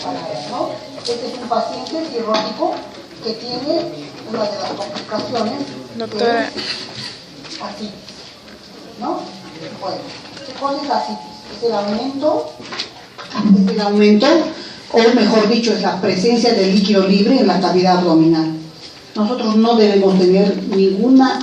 para ver, ¿no? Este es un paciente cirrótico que tiene una de las complicaciones, doctora, así, ¿no? Bueno, ¿cuál es la citis? Es el aumento, o mejor dicho, es la presencia de líquido libre en la cavidad abdominal. Nosotros no debemos tener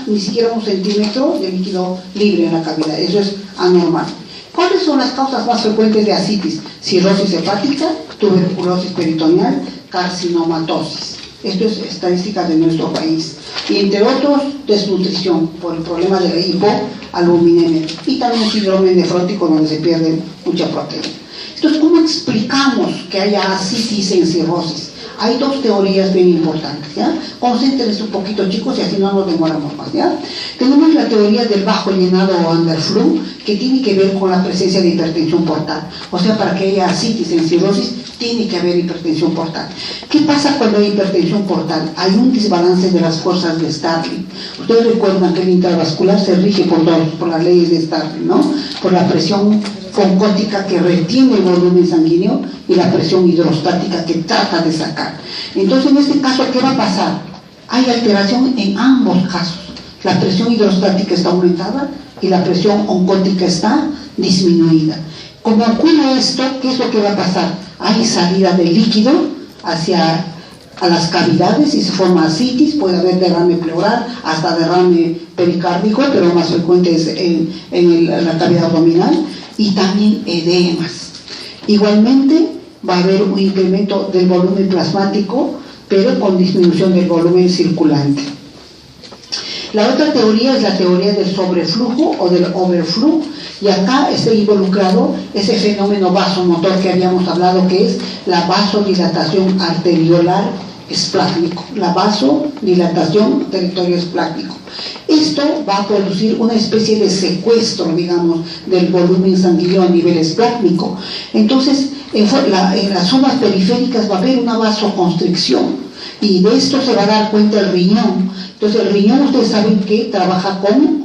ni siquiera un centímetro de líquido libre en la cavidad, eso es anormal. ¿Cuáles son las causas más frecuentes de ascitis? Cirrosis hepática, tuberculosis peritoneal, carcinomatosis. Esto es estadística de nuestro país. Y entre otros, desnutrición por el problema de la hipoaluminemia y también síndrome nefrótico donde se pierde mucha proteína. Entonces, ¿cómo explicamos que haya ascitis en cirrosis? Hay dos teorías bien importantes, ¿ya? Concéntrense un poquito, chicos, y así no nos demoramos más, ¿ya? Tenemos la teoría del bajo llenado o underflow, que tiene que ver con la presencia de hipertensión portal. O sea, para que haya ascitis en cirrosis, tiene que haber hipertensión portal. ¿Qué pasa cuando hay hipertensión portal? Hay un desbalance de las fuerzas de Starling. Ustedes recuerdan que el intravascular se rige por las leyes de Starling, ¿no? Por la presión concótica que retiene el volumen sanguíneo y la presión hidrostática que trata de sacar. Entonces, en este caso, ¿qué va a pasar? Hay alteración en ambos casos. La presión hidrostática está aumentada y la presión oncótica está disminuida. Como ocurre esto, ¿qué es lo que va a pasar? Hay salida de líquido hacia las cavidades y se forma ascitis, puede haber derrame pleural, hasta derrame pericárdico, pero lo más frecuente es en la cavidad abdominal, y también edemas. Igualmente va a haber un incremento del volumen plasmático, pero con disminución del volumen circulante. La otra teoría es la teoría del sobreflujo o del overflow, y acá está involucrado ese fenómeno vasomotor que habíamos hablado, que es la vasodilatación arteriolar esplácnico, la vasodilatación territorio esplácnico. Esto va a producir una especie de secuestro, digamos, del volumen sanguíneo a nivel esplácnico. Entonces, en las zonas periféricas va a haber una vasoconstricción, y de esto se va a dar cuenta el riñón. Entonces, el riñón, ustedes saben que trabaja con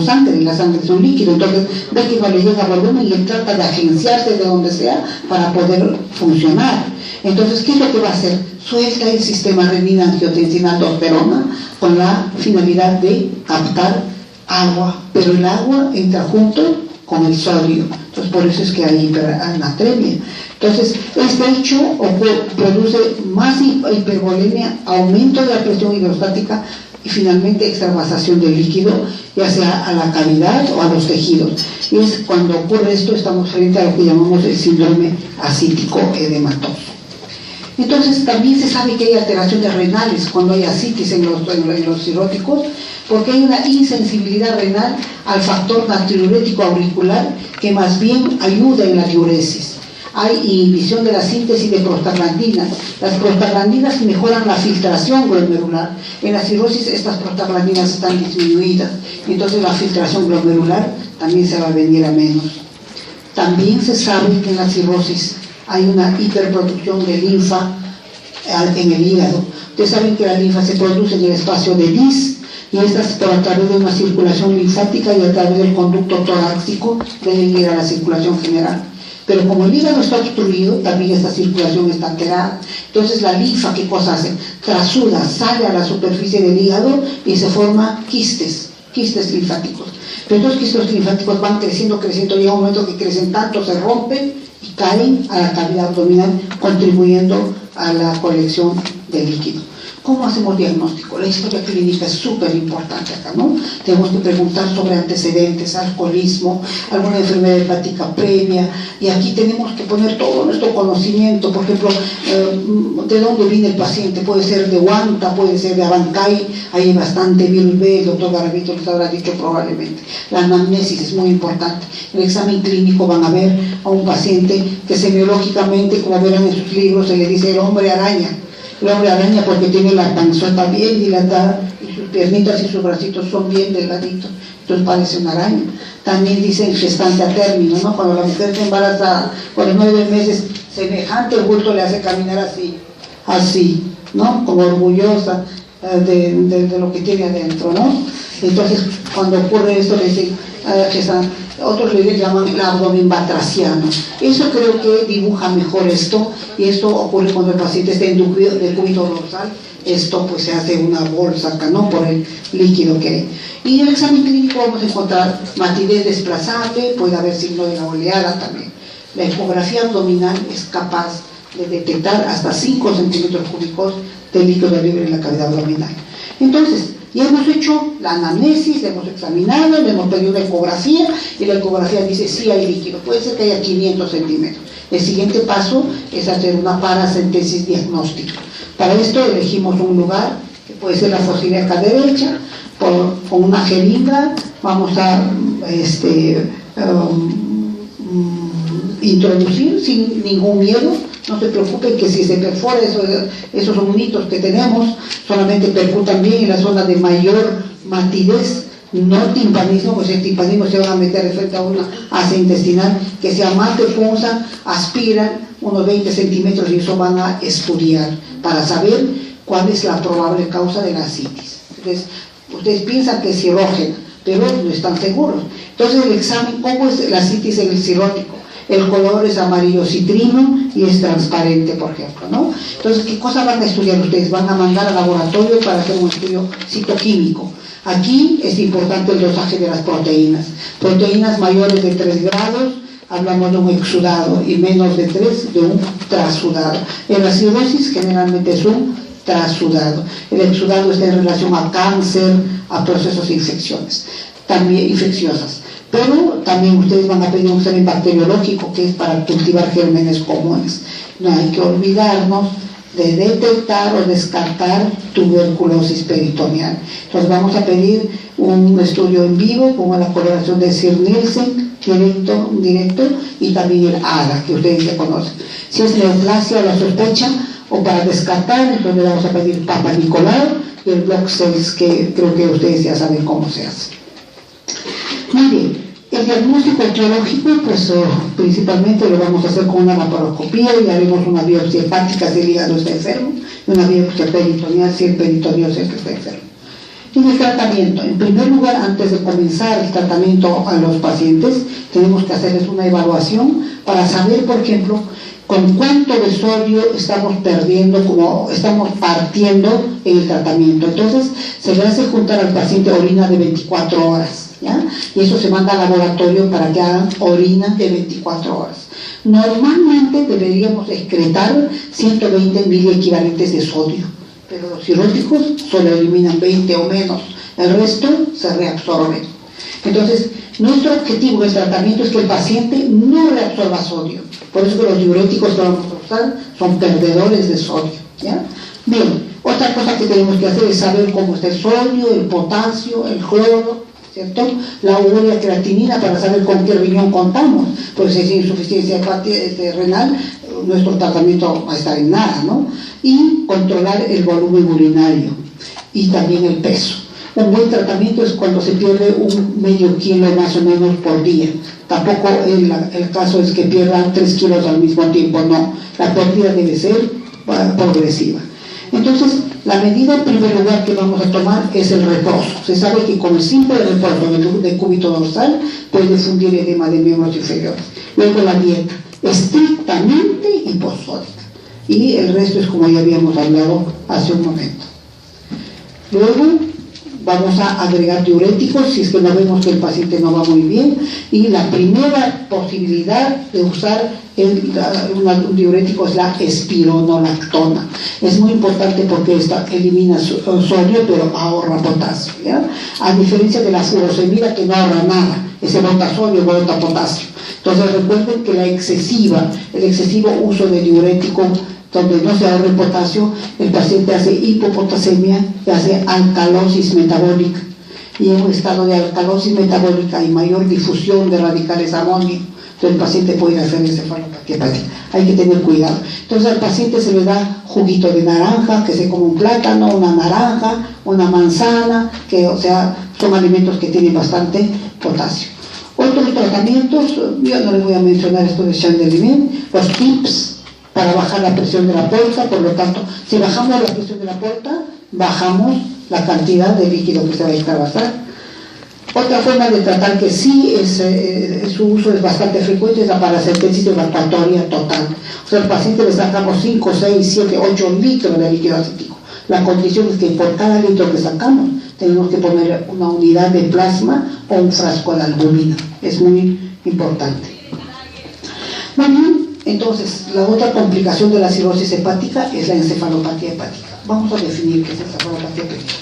sangre, y la sangre es un líquido, entonces ve que no le llega volumen y él trata de agenciarse de donde sea para poder funcionar. Entonces, ¿qué es lo que va a hacer? Suelta el sistema renina-angiotensina-aldosterona con la finalidad de captar agua, pero el agua entra junto con el sodio, entonces por eso es que hay hipernatremia. Entonces, este hecho produce más hipervolemia, aumento de la presión hidrostática y finalmente extravasación del líquido, ya sea a la cavidad o a los tejidos. Y es cuando ocurre esto, estamos frente a lo que llamamos el síndrome ascítico edematoso. Entonces, también se sabe que hay alteraciones renales cuando hay ascitis en los cirróticos, porque hay una insensibilidad renal al factor natriurético auricular que más bien ayuda en la diuresis. Hay inhibición de la síntesis de prostaglandinas. Las prostaglandinas mejoran la filtración glomerular. En la cirrosis estas prostaglandinas están disminuidas, entonces la filtración glomerular también se va a venir a menos. También se sabe que en la cirrosis hay una hiperproducción de linfa en el hígado. Ustedes saben que la linfa se produce en el espacio de Lis, y estas por a través de una circulación linfática y a través del conducto torácico deben ir a la circulación general. Pero como el hígado está obstruido, también esta circulación está alterada. Entonces la linfa, ¿qué cosa hace? Trasuda, sale a la superficie del hígado y se forman quistes linfáticos. Pero estos quistes linfáticos van creciendo, llega un momento que crecen tanto, se rompen y caen a la cavidad abdominal, contribuyendo a la colección de líquido. ¿Cómo hacemos diagnóstico? La historia clínica es súper importante acá, ¿no? Tenemos que preguntar sobre antecedentes, alcoholismo, alguna enfermedad hepática previa, y aquí tenemos que poner todo nuestro conocimiento. Por ejemplo, ¿de dónde viene el paciente? Puede ser de Huanta, puede ser de Abancay, hay bastante virus B, el doctor Garavito les habrá dicho probablemente. La anamnesis es muy importante. En el examen clínico van a ver a un paciente que semiológicamente, como verán en sus libros, se le dice el hombre araña. El hombre araña porque tiene la panzota bien dilatada y sus piernitas y sus bracitos son bien delgaditos, entonces parece una araña. También dicen gestante a término, ¿no? Cuando la mujer está embarazada por los 9 meses, semejante bulto le hace caminar así, ¿no? Como orgullosa. de lo que tiene adentro, ¿no? Entonces, cuando ocurre esto, le dicen, otros le llaman el abdomen batraciano. Eso creo que dibuja mejor esto, y esto ocurre cuando el paciente está en el cúbito dorsal. Esto pues se hace una bolsa acá, ¿no? Por el líquido que hay. Y en el examen clínico vamos a encontrar matidez desplazable, puede haber signo de la oleada también. La ecografía abdominal es capaz de detectar hasta 5 centímetros cúbicos de líquido libre en la cavidad abdominal. Entonces, ya hemos hecho la anamnesis, le hemos examinado, le hemos pedido una ecografía, y la ecografía dice sí hay líquido, puede ser que haya 500 centímetros. El siguiente paso es hacer una paracentesis diagnóstica. Para esto elegimos un lugar, que puede ser la fosa ilíaca derecha, con una jeringa vamos a introducir sin ningún miedo. No se preocupen que si se perfora, esos son mitos que tenemos, solamente percutan bien en la zona de mayor matidez, no timpanismo, pues el timpanismo se va a meter de frente a una asa intestinal, que sea más que punza, aspiran unos 20 centímetros y eso van a estudiar para saber cuál es la probable causa de la ascitis. Entonces, ustedes piensan que es cirrógena, pero no están seguros. Entonces el examen, ¿cómo es la ascitis en el cirrótico? El color es amarillo citrino y es transparente, por ejemplo, ¿no? Entonces, ¿qué cosa van a estudiar ustedes? Van a mandar al laboratorio para hacer un estudio citoquímico. Aquí es importante el dosaje de las proteínas. Proteínas mayores de 3 grados, hablamos de un exudado, y menos de 3 de un trasudado. En la cirrosis generalmente es un trasudado. El exudado está en relación a cáncer, a procesos de infecciones, también infecciosas. Pero también ustedes van a pedir un examen bacteriológico, que es para cultivar gérmenes comunes. No hay que olvidarnos de detectar o descartar tuberculosis peritoneal. Entonces vamos a pedir un estudio en vivo, como la coloración de Sir-Nielsen, directo, y también el ADA, que ustedes ya conocen. Si es neoplasia o la sospecha, o para descartar, entonces vamos a pedir Papa Nicolau y el Block 6, que creo que ustedes ya saben cómo se hace. Muy bien, el diagnóstico etiológico, pues principalmente lo vamos a hacer con una laparoscopía, y haremos una biopsia hepática si el hígado está enfermo, y una biopsia peritoneal si el peritoneo siempre está enfermo. En el tratamiento, en primer lugar, antes de comenzar el tratamiento a los pacientes, tenemos que hacerles una evaluación para saber, por ejemplo, con cuánto de sodio estamos perdiendo, como estamos partiendo en el tratamiento. Entonces, se le hace juntar al paciente orina de 24 horas, ¿ya? Y eso se manda al laboratorio para que hagan orina de 24 horas. Normalmente deberíamos excretar 120 miliequivalentes de sodio, pero los cirróticos solo eliminan 20 o menos, el resto se reabsorbe. Entonces, nuestro objetivo del tratamiento es que el paciente no reabsorba sodio. Por eso que los diuréticos que vamos a usar son perdedores de sodio, ¿ya? Bien, otra cosa que tenemos que hacer es saber cómo está el sodio, el potasio, el cloro, ¿cierto? La urea creatinina, para saber con qué riñón contamos, porque si hay insuficiencia renal, nuestro tratamiento va a estar en nada, ¿no? Y controlar el volumen urinario y también el peso. Un buen tratamiento es cuando se pierde un medio kilo más o menos por día. Tampoco el caso es que pierdan 3 kilos al mismo tiempo, no. La pérdida debe ser progresiva. Entonces, la medida en primer lugar que vamos a tomar es el reposo. Se sabe que con el simple reposo del cúbito dorsal puede fundir edema de miembros inferiores. Luego la dieta, estrictamente hiposódica. Y el resto es como ya habíamos hablado hace un momento. Luego vamos a agregar diuréticos si es que no vemos que el paciente no va muy bien, y la primera posibilidad de usar un diurético es la espironolactona. Es muy importante porque esta elimina sodio pero ahorra potasio, ¿ya? A diferencia de la furosemida, que no ahorra nada, ese bota sodio, bota potasio. Entonces recuerden que el excesivo uso de diurético donde no se ahorre potasio, el paciente hace hipopotasemia y hace alcalosis metabólica. Y en un estado de alcalosis metabólica hay mayor difusión de radicales amonio. Entonces el paciente puede hacer encefalopatía. Hay que tener cuidado. Entonces al paciente se le da juguito de naranja, que se come un plátano, una naranja, una manzana, que o sea, son alimentos que tienen bastante potasio. Otros tratamientos, yo no les voy a mencionar esto de Chandelier, los tips para bajar la presión de la porta. Por lo tanto, si bajamos la presión de la porta, bajamos la cantidad de líquido que se va a extravasar. Otra forma de tratar que sí su uso es bastante frecuente es la paracentesis evacuatoria total. O sea, al paciente le sacamos 5, 6, 7, 8 litros de líquido acético. La condición es que por cada litro que sacamos tenemos que poner una unidad de plasma o un frasco de albúmina. Es muy importante. Bueno, entonces la otra complicación de la cirrosis hepática es la encefalopatía hepática. Vamos a definir qué es encefalopatía hepática.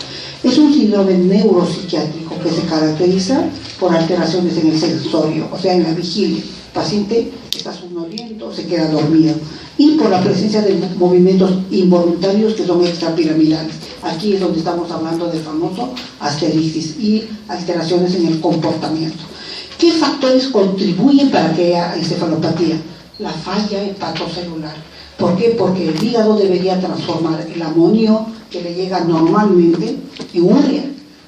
Es un síndrome neuropsiquiátrico que se caracteriza por alteraciones en el sensorio, o sea, en la vigilia. El paciente está somnoliento, se queda dormido, y por la presencia de movimientos involuntarios que son extrapiramidales. Aquí es donde estamos hablando del famoso asterixis y alteraciones en el comportamiento. ¿Qué factores contribuyen para que haya encefalopatía? La falla hepatocelular. ¿Por qué? Porque el hígado debería transformar el amonio que le llega normalmente en urea,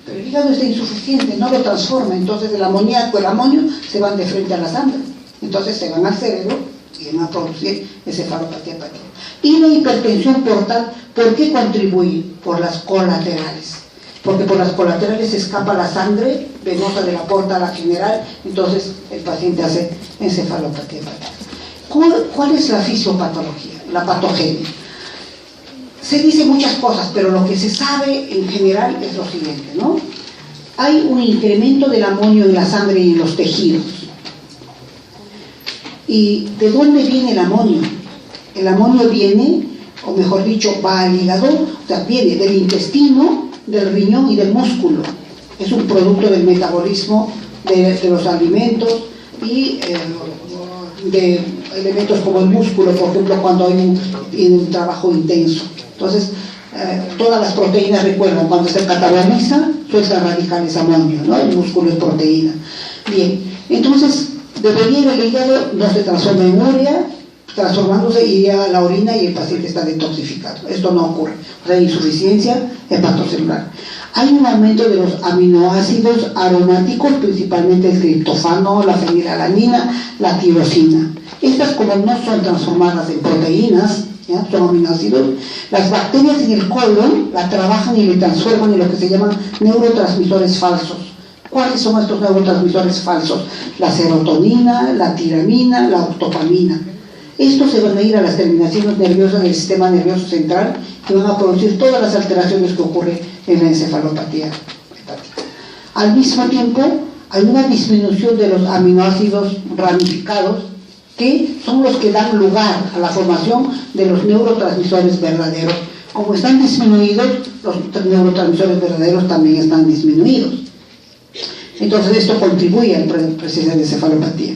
pero el hígado está insuficiente, no lo transforma, entonces el amoníaco, el amonio se van de frente a la sangre, entonces se van al cerebro y van a producir encefalopatía hepática. Y la hipertensión portal, ¿por qué contribuye? Por las colaterales, porque por las colaterales se escapa la sangre venosa de la porta a la general, entonces el paciente hace encefalopatía hepática. ¿Cuál es la fisiopatología? La patogenia. Se dice muchas cosas, pero lo que se sabe en general es lo siguiente, ¿no? Hay un incremento del amonio en la sangre y en los tejidos. ¿Y de dónde viene el amonio? El amonio viene, o mejor dicho, va al hígado, o sea, viene del intestino, del riñón y del músculo. Es un producto del metabolismo de los alimentos y de elementos como el músculo, por ejemplo, cuando hay un trabajo intenso. Entonces, todas las proteínas, recuerdan, cuando se cataboliza, sueltan radicales amonio, ¿no? El músculo es proteína. Bien, entonces, debería ir al hígado, no se transforma en urea, transformándose iría a la orina y el paciente está detoxificado. Esto no ocurre. O sea, insuficiencia hepatocelular. Hay un aumento de los aminoácidos aromáticos, principalmente el triptofano, la fenilalanina, la tirosina. Estas, como no son transformadas en proteínas, ¿ya? Son aminoácidos, las bacterias en el colon la trabajan y le transforman en lo que se llaman neurotransmisores falsos. ¿Cuáles son estos neurotransmisores falsos? La serotonina, la tiramina, la octopamina. Estos se van a ir a las terminaciones nerviosas del sistema nervioso central que van a producir todas las alteraciones que ocurren en la encefalopatía hepática. Al mismo tiempo, hay una disminución de los aminoácidos ramificados que son los que dan lugar a la formación de los neurotransmisores verdaderos. Como están disminuidos, los neurotransmisores verdaderos también están disminuidos. Entonces esto contribuye a la presencia de encefalopatía.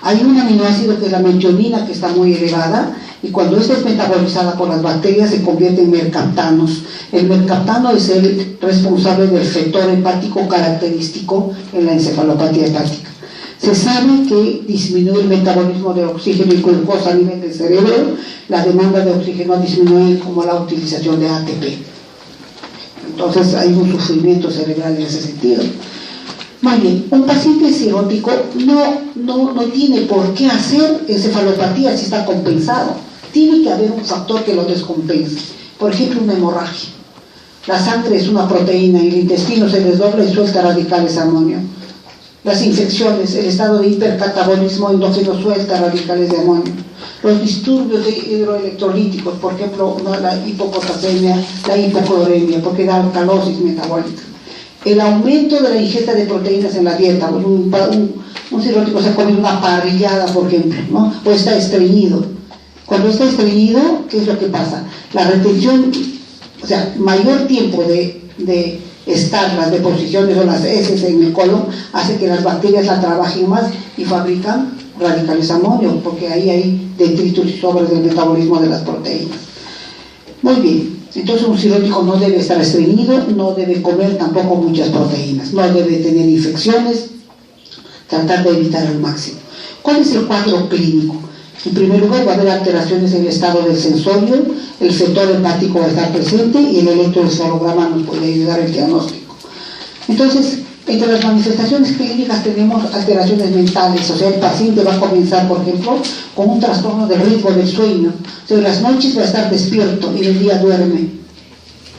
Hay un aminoácido que es la metionina, que está muy elevada, y cuando esta es metabolizada por las bacterias se convierte en mercaptanos. El mercaptano es el responsable del fetor hepático característico en la encefalopatía hepática. Se sabe que disminuye el metabolismo de oxígeno y glucosa a nivel del cerebro, la demanda de oxígeno disminuye como la utilización de ATP. Entonces hay un sufrimiento cerebral en ese sentido. Muy bien, un paciente cirrótico no tiene por qué hacer encefalopatía si está compensado. Tiene que haber un factor que lo descompense. Por ejemplo, una hemorragia. La sangre es una proteína y el intestino se desdobla y suelta radicales amonio. Las infecciones, el estado de hipercatabolismo endógeno suelta radicales de amonio. Los disturbios hidroelectrolíticos, por ejemplo, la hipopotasemia, la hipocloremia, porque da alcalosis metabólica. El aumento de la ingesta de proteínas en la dieta, un cirrótico se come una parrillada, por ejemplo, ¿no? O está estreñido. Cuando está estreñido, ¿qué es lo que pasa? La retención, o sea, mayor tiempo de estar las deposiciones o las heces en el colon hace que las bacterias la trabajen más y fabrican radicales amonio, porque ahí hay detritos y sobras del metabolismo de las proteínas. Muy bien. Entonces un cirrótico no debe estar estreñido, no debe comer tampoco muchas proteínas, no debe tener infecciones, tratar de evitar al máximo. ¿Cuál es el cuadro clínico? En primer lugar, va a haber alteraciones en el estado del sensorio, el fetor hepático va a estar presente y el electroencefalograma nos puede ayudar al diagnóstico. Entonces, Entre las manifestaciones clínicas tenemos alteraciones mentales, o sea, el paciente va a comenzar, por ejemplo, con un trastorno del ritmo del sueño. O sea, en las noches va a estar despierto y en el día duerme.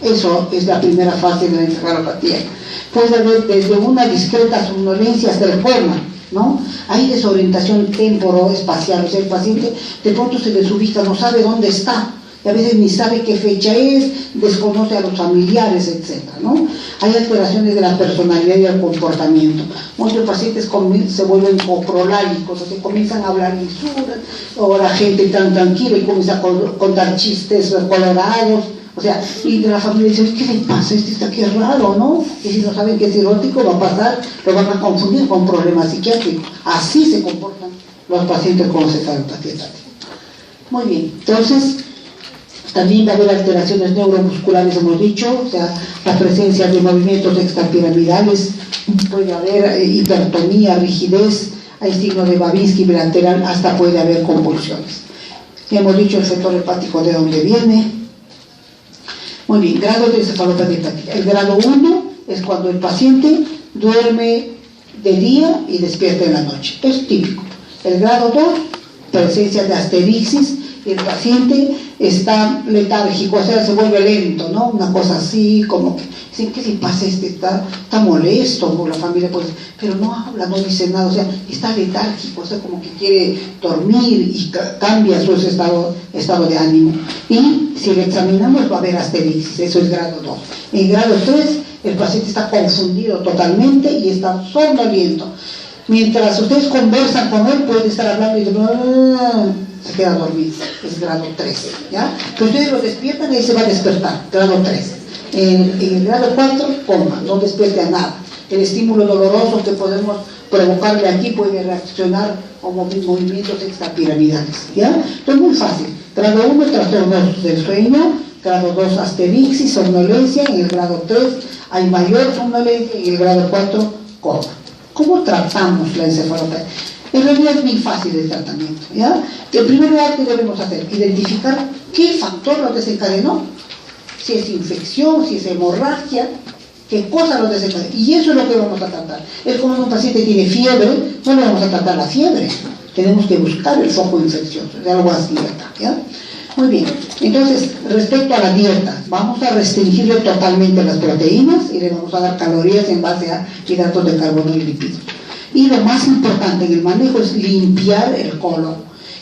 Eso es la primera fase de la encefalopatía. Puede haber desde una discreta somnolencia hasta el coma, ¿no? Hay desorientación temporoespacial, o sea, el paciente de pronto se desubica, no sabe dónde está, y a veces ni sabe qué fecha es, desconoce a los familiares, etc., ¿no? Hay alteraciones de la personalidad y el comportamiento. Muchos pacientes se vuelven coprolálicos, o sea, comienzan a hablar insultas, o la gente tan tranquila y comienza a contar chistes colorados. O sea, y de la familia dice, ¿qué le pasa? Este está aquí raro, ¿no? Y si no saben que es erótico, va a pasar, lo van a confundir con problemas psiquiátricos. Así se comportan los pacientes con encefalopatía táctica. Muy bien, entonces, también va a haber alteraciones neuromusculares, hemos dicho, o sea, la presencia de movimientos extrapiramidales, puede haber hipertonía, rigidez, hay signo de Babinski bilateral, hasta puede haber convulsiones. Ya hemos dicho el sector hepático de dónde viene. Muy bien, grado de encefalopatía hepática. El grado 1 es cuando el paciente duerme de día y despierta en la noche. Es típico. El grado 2, presencia de asterixis, y el paciente está letárgico, o sea, se vuelve lento, ¿no? Una cosa así, como que dicen, ¿qué le pasa? Está molesto, como la familia, pues, pero no habla, no dice nada, o sea, está letárgico, o sea, como que quiere dormir y cambia su estado de ánimo. Y si le examinamos va a haber asterixis, eso es grado 2. En grado 3, el paciente está confundido totalmente y está somnoliento. Mientras ustedes conversan con él, puede estar hablando y se queda dormido, es grado 3, ¿ya? Pero ustedes lo despiertan y ahí se va a despertar, grado 3. En el grado 4, coma, no despierte a nada. El estímulo doloroso que podemos provocarle aquí puede reaccionar con movimientos extrapiramidales, ¿ya? Entonces, muy fácil. Grado 1, trastornos del sueño. Grado 2, asterixis, somnolencia. En el grado 3 hay mayor somnolencia y en el grado 4, coma. ¿Cómo tratamos la encefalopatía? En realidad es muy fácil el tratamiento, ¿ya? En primer lugar, ¿qué debemos hacer? Identificar qué factor lo desencadenó. Si es infección, si es hemorragia, qué cosa lo desencadenó. Y eso es lo que vamos a tratar. Es como un paciente tiene fiebre, no le vamos a tratar la fiebre. Tenemos que buscar el foco infeccioso, de algo así, ¿ya? Muy bien, entonces, respecto a la dieta, vamos a restringirle totalmente las proteínas y le vamos a dar calorías en base a hidratos de carbono y lípidos. Y lo más importante en el manejo es limpiar el colon.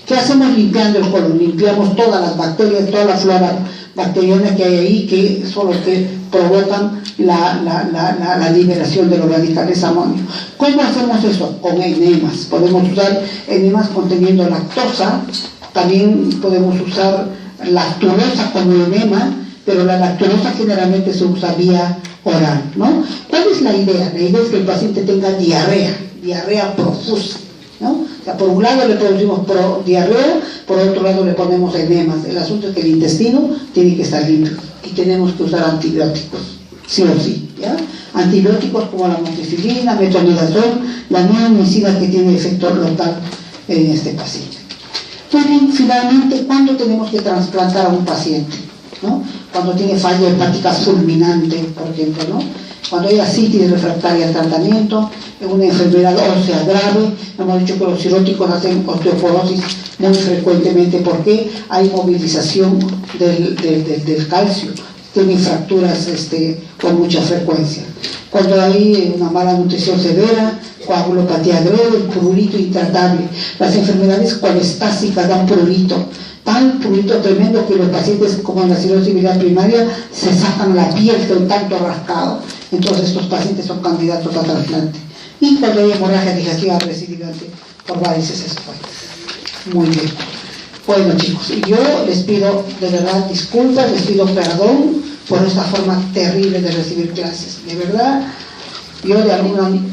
¿Qué hacemos limpiando el colon? Limpiamos todas las bacterias, toda la flora bacteriana que hay ahí, que son los que provocan la liberación de los radicales amonio. ¿Cómo hacemos eso? Con enemas. Podemos usar enemas conteniendo lactosa. También podemos usar lactulosa como enema, pero la lactulosa generalmente se usa vía oral, ¿no? ¿Cuál es la idea? La idea es que el paciente tenga diarrea profusa, ¿no? O sea, por un lado le producimos diarrea, por otro lado le ponemos enemas. El asunto es que el intestino tiene que estar limpio y tenemos que usar antibióticos, sí o sí, ¿ya? Antibióticos como la amoxicilina, metronidazol, la neomicina que tiene efecto local en este paciente. Entonces, finalmente, ¿cuándo tenemos que trasplantar a un paciente? ¿No? Cuando tiene falla hepática fulminante, por ejemplo, ¿no? Cuando hay ascitis refractaria al tratamiento, en una enfermedad ósea grave. Hemos dicho que los cirróticos hacen osteoporosis muy frecuentemente porque hay movilización del calcio, tienen fracturas con mucha frecuencia. Cuando hay una mala nutrición severa, coagulopatía grave, el prurito intratable. Las enfermedades colestásicas dan prurito, tan prurito tremendo que los pacientes, como en la cirrosis biliar primaria, se sacan la piel con tanto rascado. Entonces estos pacientes son candidatos a trasplante. Y cuando hay hemorragia digestiva recidivante por varices esofágicas. Muy bien. Bueno, chicos, yo les pido de verdad disculpas, les pido perdón por esta forma terrible de recibir clases. De verdad, yo de alguna